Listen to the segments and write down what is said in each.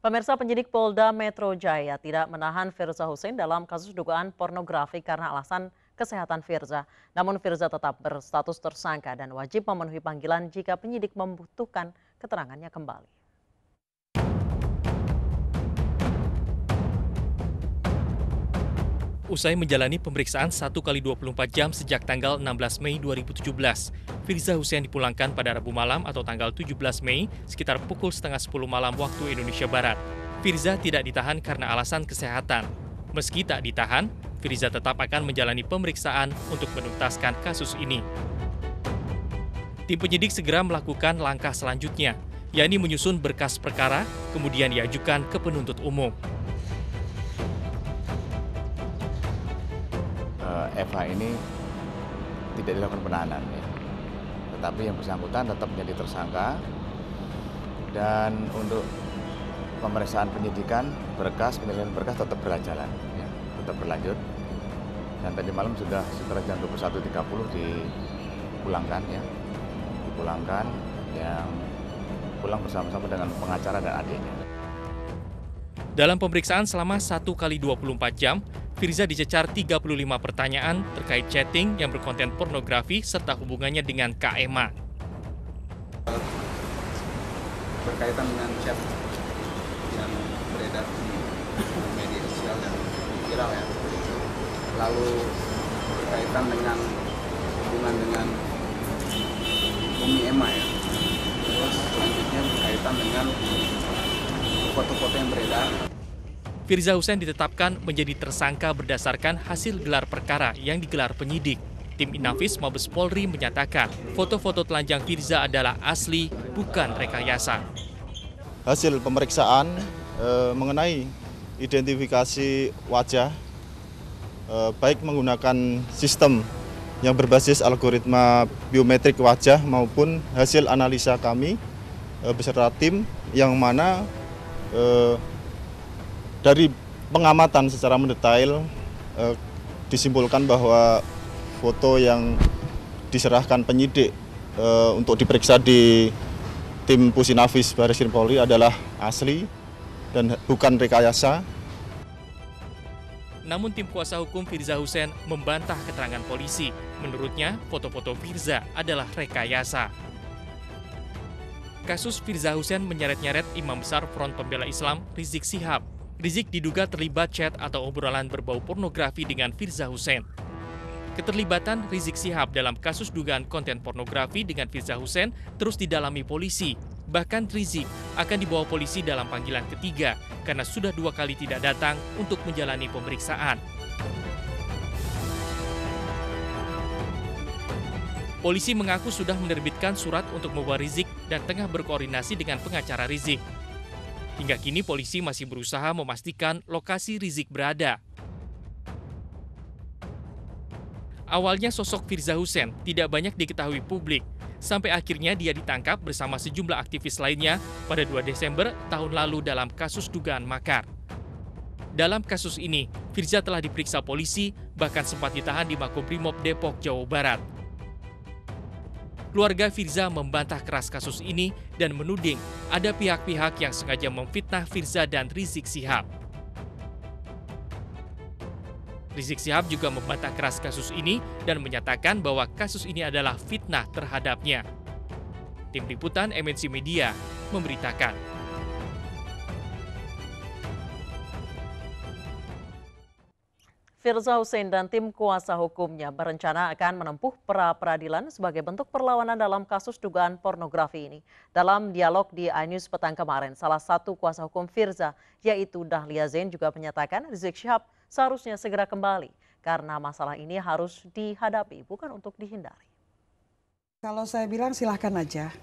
Pemirsa, penyidik Polda Metro Jaya tidak menahan Firza Hussein dalam kasus dugaan pornografi karena alasan kesehatan Firza. Namun Firza tetap berstatus tersangka dan wajib memenuhi panggilan jika penyidik membutuhkan keterangannya kembali. Usai menjalani pemeriksaan 1 kali 24 jam sejak tanggal 16 Mei 2017, Firza Hussein dipulangkan pada Rabu malam atau tanggal 17 Mei sekitar pukul setengah 10 malam waktu Indonesia Barat. Firza tidak ditahan karena alasan kesehatan. Meski tak ditahan, Firza tetap akan menjalani pemeriksaan untuk menuntaskan kasus ini. Tim penyidik segera melakukan langkah selanjutnya, yakni menyusun berkas perkara, kemudian diajukan ke penuntut umum. Eva ini tidak dilakukan penahanan, ya. Tetapi yang bersangkutan tetap menjadi tersangka, dan untuk pemeriksaan penyidikan penyelidikan berkas tetap berjalan, ya, tetap berlanjut. Dan tadi malam sudah sekitar jam 21.30 dipulangkan, yang pulang bersama-sama dengan pengacara dan adiknya. Dalam pemeriksaan selama 1 kali 24 jam, Firza dicecar 35 pertanyaan terkait chatting yang berkonten pornografi serta hubungannya dengan KMA. Berkaitan dengan chat yang beredar di media sosial dan viral, ya. Lalu berkaitan dengan hubungan dengan Umi Emma, ya. Terus selanjutnya berkaitan dengan foto-foto yang beredar. Firza Hussein ditetapkan menjadi tersangka berdasarkan hasil gelar perkara yang digelar penyidik. Tim Inafis Mabes Polri menyatakan foto-foto telanjang Firza adalah asli, bukan rekayasa. Hasil pemeriksaan mengenai identifikasi wajah, baik menggunakan sistem yang berbasis algoritma biometrik wajah maupun hasil analisa kami beserta tim yang mana dari pengamatan secara mendetail disimpulkan bahwa foto yang diserahkan penyidik untuk diperiksa di tim Pusinafis Barreskrim Polri adalah asli dan bukan rekayasa. Namun tim kuasa hukum Firza Hussein membantah keterangan polisi. Menurutnya, foto-foto Firza adalah rekayasa. Kasus Firza Hussein menyeret-nyeret Imam Besar Front Pembela Islam Rizik Syihab. Rizik diduga terlibat chat atau obrolan berbau pornografi dengan Firza Hussein. Keterlibatan Rizik Syihab dalam kasus dugaan konten pornografi dengan Firza Hussein terus didalami polisi. Bahkan Rizik akan dibawa polisi dalam panggilan ketiga karena sudah 2 kali tidak datang untuk menjalani pemeriksaan. Polisi mengaku sudah menerbitkan surat untuk membawa Rizik dan tengah berkoordinasi dengan pengacara Rizik. Hingga kini polisi masih berusaha memastikan lokasi Rizik berada. Awalnya sosok Firza Hussein tidak banyak diketahui publik, sampai akhirnya dia ditangkap bersama sejumlah aktivis lainnya pada 2 Desember tahun lalu dalam kasus dugaan makar. Dalam kasus ini, Firza telah diperiksa polisi, bahkan sempat ditahan di Makobrimob Depok, Jawa Barat. Keluarga Firza membantah keras kasus ini dan menuding ada pihak-pihak yang sengaja memfitnah Firza dan Rizik Syihab. Rizik Syihab juga membantah keras kasus ini dan menyatakan bahwa kasus ini adalah fitnah terhadapnya. Tim Liputan MNC Media memberitakan. Firza Hussein dan tim kuasa hukumnya berencana akan menempuh pra-peradilan sebagai bentuk perlawanan dalam kasus dugaan pornografi ini. Dalam dialog di iNews petang kemarin, salah satu kuasa hukum Firza, yaitu Dahlia Zain, juga menyatakan Rizik Syihab seharusnya segera kembali karena masalah ini harus dihadapi, bukan untuk dihindari. Kalau saya bilang silahkan aja.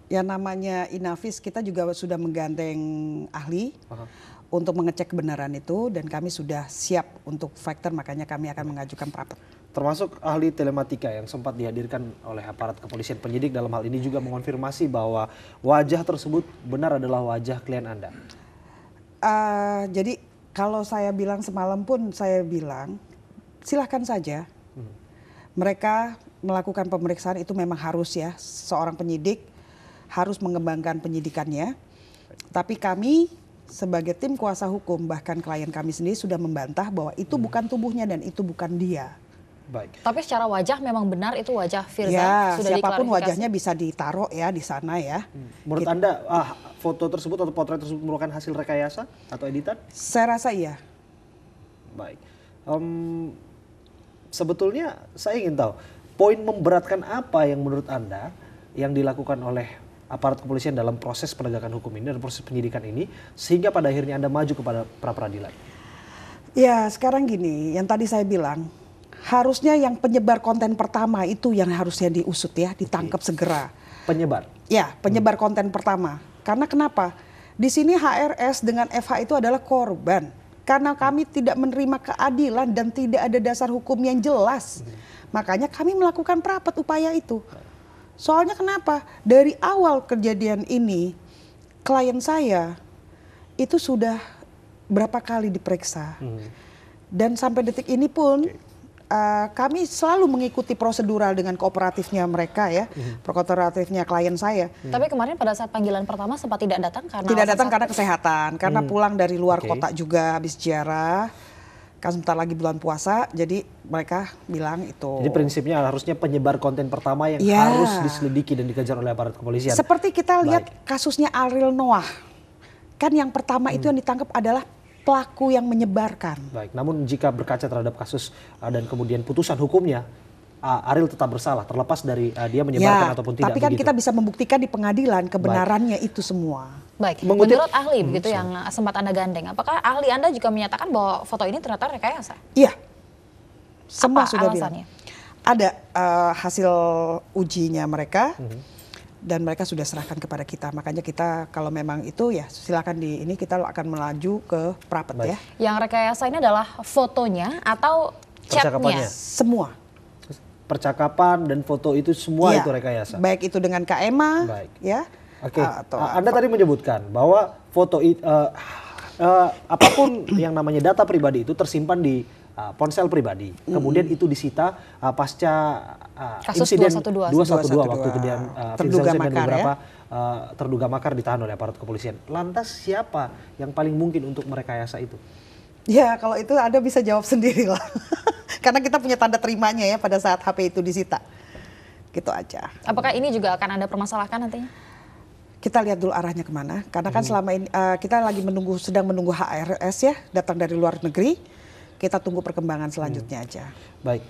Ya namanya Inafis, kita juga sudah menggandeng ahli untuk mengecek kebenaran itu, dan kami sudah siap untuk faktor, makanya kami akan mengajukan pra. Termasuk ahli telematika yang sempat dihadirkan oleh aparat kepolisian. Penyidik dalam hal ini juga mengonfirmasi bahwa wajah tersebut benar adalah wajah klien Anda. Jadi kalau saya bilang semalam pun saya bilang silahkan saja. Mereka melakukan pemeriksaan itu memang harus, ya, seorang penyidik harus mengembangkan penyidikannya. Tapi kami sebagai tim kuasa hukum, bahkan klien kami sendiri sudah membantah bahwa itu bukan tubuhnya dan itu bukan dia. Baik. Tapi secara wajah memang benar itu wajah Firza. Ya, Sudah siapapun diklarifikasi? wajahnya bisa ditaruh ya di sana ya. Menurut Anda foto tersebut atau potret tersebut merupakan hasil rekayasa atau editan? Saya rasa iya. Baik. Sebetulnya saya ingin tahu poin memberatkan apa yang menurut Anda yang dilakukan oleh aparat kepolisian dalam proses penegakan hukum ini dan proses penyidikan ini sehingga pada akhirnya Anda maju kepada pra peradilan? Ya sekarang gini, yang tadi saya bilang harusnya yang penyebar konten pertama itu yang harusnya diusut ya, ditangkap segera. Penyebar? Ya, penyebar konten pertama. Karena kenapa? Di sini HRS dengan FH itu adalah korban. Karena kami tidak menerima keadilan dan tidak ada dasar hukum yang jelas. Makanya kami melakukan prapet upaya itu. Soalnya kenapa? Dari awal kejadian ini, klien saya itu sudah berapa kali diperiksa. Dan sampai detik ini pun kami selalu mengikuti prosedural dengan kooperatifnya mereka ya, kooperatifnya klien saya. Tapi kemarin pada saat panggilan pertama sempat tidak datang karena Tidak alasan datang karena sakit. kesehatan, karena pulang dari luar Oke. kota juga habis ziarah. Kan sebentar lagi bulan puasa, jadi mereka bilang itu. Jadi prinsipnya harusnya penyebar konten pertama yang Ya. harus diselidiki dan dikejar oleh aparat kepolisian. Seperti kita lihat Baik. kasusnya Ariel Noah. Kan yang pertama itu yang ditangkap adalah pelaku yang menyebarkan. Baik, namun jika berkaca terhadap kasus dan kemudian putusan hukumnya, Ariel tetap bersalah terlepas dari dia menyebarkan ataupun tidak. Tapi kan begitu. kita bisa membuktikan di pengadilan kebenarannya itu semua. Baik, Mengutip- menurut ahli begitu yang sempat Anda gandeng, apakah ahli Anda juga menyatakan bahwa foto ini ternyata rekayasa? Iya, semua Apa sudah alasannya? bilang. Ada hasil ujinya mereka. Dan mereka sudah serahkan kepada kita. Makanya kita kalau memang itu ya silakan di ini kita akan melaju ke prapet Baik. ya. Yang rekayasa ini adalah fotonya atau Percakapannya. chatnya? Semua. Percakapan dan foto itu semua Iya. itu rekayasa. Baik itu dengan KMA Baik. ya. Oke, Atau Anda tadi menyebutkan bahwa foto apapun yang namanya data pribadi itu tersimpan di ponsel pribadi. Kemudian itu disita pasca Kasus insiden 212. 212 waktu kejadian Terduga Firza Hussein dan makar, beberapa terduga makar ditahan oleh aparat kepolisian. Lantas siapa yang paling mungkin untuk merekayasa itu? Ya kalau itu Anda bisa jawab sendiri lah. Karena kita punya tanda terimanya ya pada saat HP itu disita. Gitu aja. Apakah ini juga akan Anda permasalahkan nantinya? Kita lihat dulu arahnya kemana. Karena kan selama ini kita lagi sedang menunggu HRS ya datang dari luar negeri. Kita tunggu perkembangan selanjutnya aja. Baik,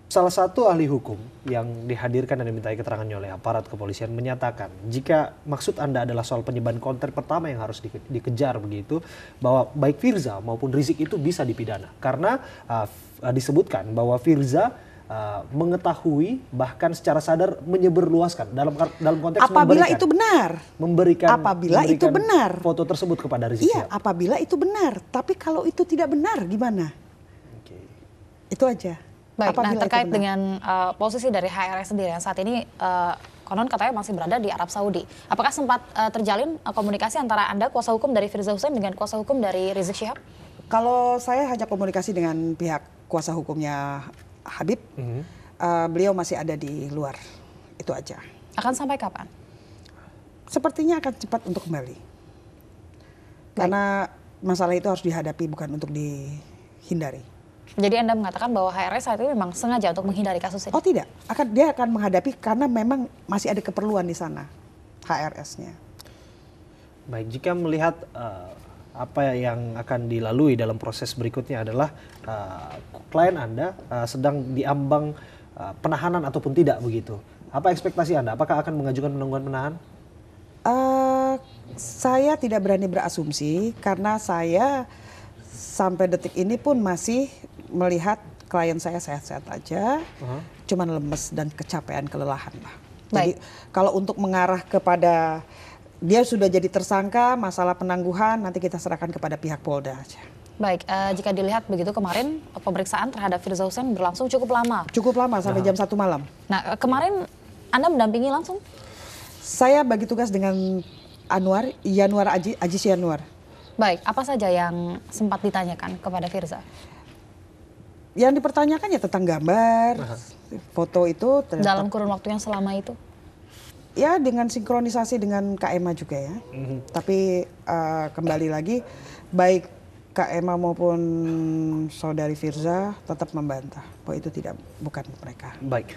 salah satu ahli hukum yang dihadirkan dan dimintai keterangannya oleh aparat kepolisian menyatakan jika maksud Anda adalah soal penyebaran konten pertama yang harus dikejar begitu, bahwa baik Firza maupun Rizik itu bisa dipidana. Karena disebutkan bahwa Firza mengetahui bahkan secara sadar menyebarluaskan dalam konteks Apabila itu benar. Apabila itu memberikan benar. foto tersebut kepada Rizik Iya, Syihab. apabila itu benar. Tapi kalau itu tidak benar gimana? Oke. Itu aja. Baik, Apabila nah itu terkait benar. dengan posisi dari HRS sendiri yang saat ini konon katanya masih berada di Arab Saudi. Apakah sempat terjalin komunikasi antara Anda, kuasa hukum dari Firza Hussein, dengan kuasa hukum dari Rizik Syihab? Kalau saya hanya komunikasi dengan pihak kuasa hukumnya Habib, beliau masih ada di luar. Itu aja. Akan sampai kapan? Sepertinya akan cepat untuk kembali. Karena masalah itu harus dihadapi bukan untuk dihindari. Jadi Anda mengatakan bahwa HRS saat ini memang sengaja untuk menghindari kasus ini? Oh tidak, dia akan menghadapi karena memang masih ada keperluan di sana HRS-nya. Baik, jika melihat apa yang akan dilalui dalam proses berikutnya adalah klien Anda sedang diambang penahanan ataupun tidak begitu. Apa ekspektasi Anda? Apakah akan mengajukan penangguhan penahanan? Saya tidak berani berasumsi karena saya sampai detik ini pun masih melihat klien saya sehat-sehat aja, cuman lemes dan kecapean, kelelahan lah. Jadi kalau untuk mengarah kepada dia sudah jadi tersangka, masalah penangguhan nanti kita serahkan kepada pihak Polda aja. Baik, jika dilihat begitu kemarin pemeriksaan terhadap Firza Hussein berlangsung cukup lama. Cukup lama sampai jam 1 malam. Nah, kemarin Anda mendampingi langsung? Saya bagi tugas dengan Ajis Yanuar. Baik, apa saja yang sempat ditanyakan kepada Firza? Yang dipertanyakan ya tentang gambar, foto itu. Dalam kurun waktu yang selama itu? Ya dengan sinkronisasi dengan KMA juga ya. Tapi kembali lagi baik KMA maupun saudari Firza tetap membantah bahwa itu bukan mereka. Baik,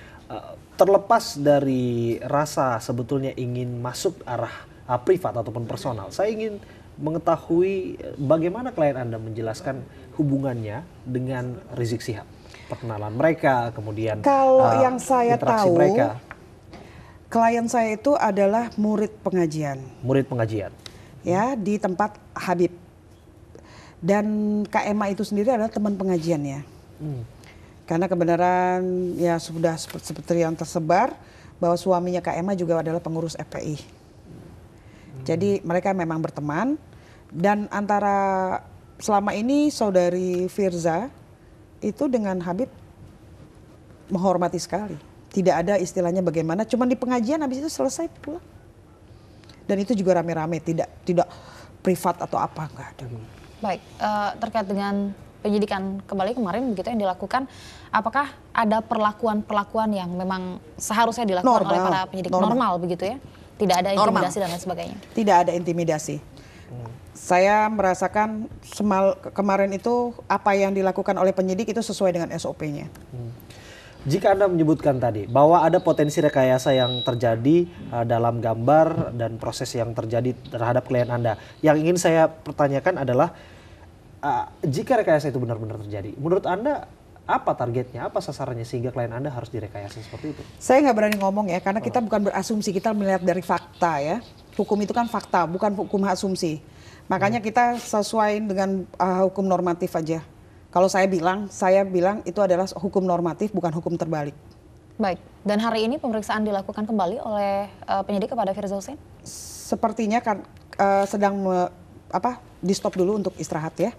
terlepas dari rasa sebetulnya ingin masuk arah privat ataupun personal, saya ingin mengetahui bagaimana klien Anda menjelaskan hubungannya dengan Rizik Syihab, perkenalan mereka, kemudian kalau yang saya interaksi tahu, mereka. Klien saya itu adalah murid pengajian. Murid pengajian. Ya, di tempat Habib. Dan KMA itu sendiri adalah teman pengajiannya. Karena kebenaran ya sudah seperti yang tersebar bahwa suaminya KMA juga adalah pengurus FPI. Jadi mereka memang berteman dan antara selama ini saudari Firza itu dengan Habib menghormati sekali. Tidak ada istilahnya bagaimana, cuma di pengajian habis itu selesai pulang. Dan itu juga rame-rame, tidak privat atau apa, enggak ada. Baik, terkait dengan penyidikan kembali kemarin begitu yang dilakukan, apakah ada perlakuan yang memang seharusnya dilakukan oleh para penyidik normal begitu ya? Tidak ada intimidasi dan lain sebagainya? Tidak ada intimidasi. Saya merasakan kemarin itu apa yang dilakukan oleh penyidik itu sesuai dengan SOP-nya. Jika Anda menyebutkan tadi bahwa ada potensi rekayasa yang terjadi dalam gambar dan proses yang terjadi terhadap klien Anda, yang ingin saya pertanyakan adalah jika rekayasa itu benar-benar terjadi, menurut Anda apa targetnya, apa sasarannya sehingga klien Anda harus direkayasa seperti itu? Saya nggak berani ngomong ya, karena kita bukan berasumsi, kita melihat dari fakta ya. Hukum itu kan fakta, bukan hukum asumsi. Makanya kita sesuai dengan hukum normatif aja. Kalau saya bilang itu adalah hukum normatif, bukan hukum terbalik. Baik, dan hari ini pemeriksaan dilakukan kembali oleh penyidik kepada Firza Husein? Sepertinya kan sedang di stop dulu untuk istirahat ya.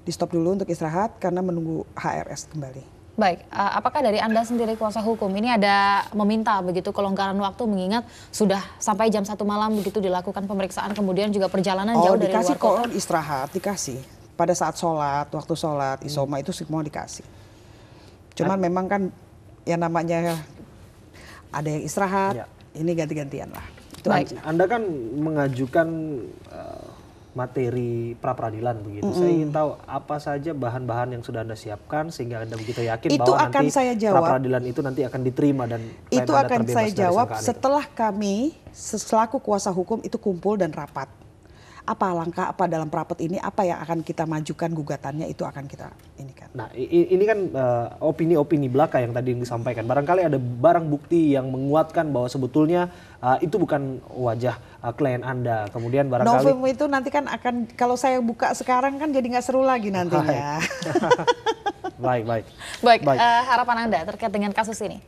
Di stop dulu untuk istirahat karena menunggu HRS kembali. Baik, apakah dari Anda sendiri kuasa hukum ini ada meminta begitu kelonggaran waktu mengingat sudah sampai jam 1 malam begitu dilakukan pemeriksaan, kemudian juga perjalanan jauh dari luar kota? Dikasih kok istirahat, dikasih. Pada saat sholat, waktu sholat, isoma itu semua dikasih. Cuman memang kan ya namanya ada yang istirahat, ini ganti-gantian lah. Itu aja. Anda kan mengajukan materi pra-peradilan begitu. Saya ingin tahu apa saja bahan-bahan yang sudah Anda siapkan sehingga Anda begitu yakin itu bahwa akan nanti saya jawab, pra-peradilan itu nanti akan diterima dan itu akan saya jawab setelah kami selaku kuasa hukum itu kumpul dan rapat. Apa langkah apa dalam rapat ini, apa yang akan kita majukan gugatannya itu akan kita ini kan. Nah ini kan opini-opini belaka yang tadi disampaikan. Barangkali ada barang bukti yang menguatkan bahwa sebetulnya itu bukan wajah klien Anda. Kemudian barangkali Novum itu nanti kan akan, kalau saya buka sekarang kan jadi nggak seru lagi nantinya. Baik. Harapan Anda terkait dengan kasus ini?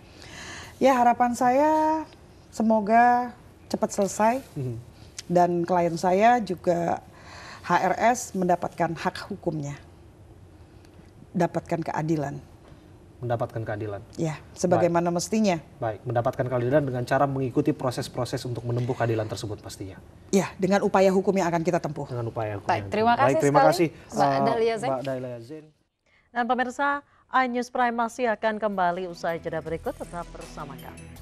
Ya harapan saya semoga cepat selesai. Dan klien saya juga HRS mendapatkan hak hukumnya, dapatkan keadilan. Mendapatkan keadilan. Ya, sebagaimana mestinya. Baik, mendapatkan keadilan dengan cara mengikuti proses-proses untuk menempuh keadilan tersebut pastinya. Ya, dengan upaya hukum yang akan kita tempuh. Dengan upaya hukum. Baik, terima kasih terima kasih Mbak Dahlia Zain. Mbak Dahlia Zain. Dan pemirsa, iNews Prime masih akan kembali usai jeda berikut, tetap bersama kami.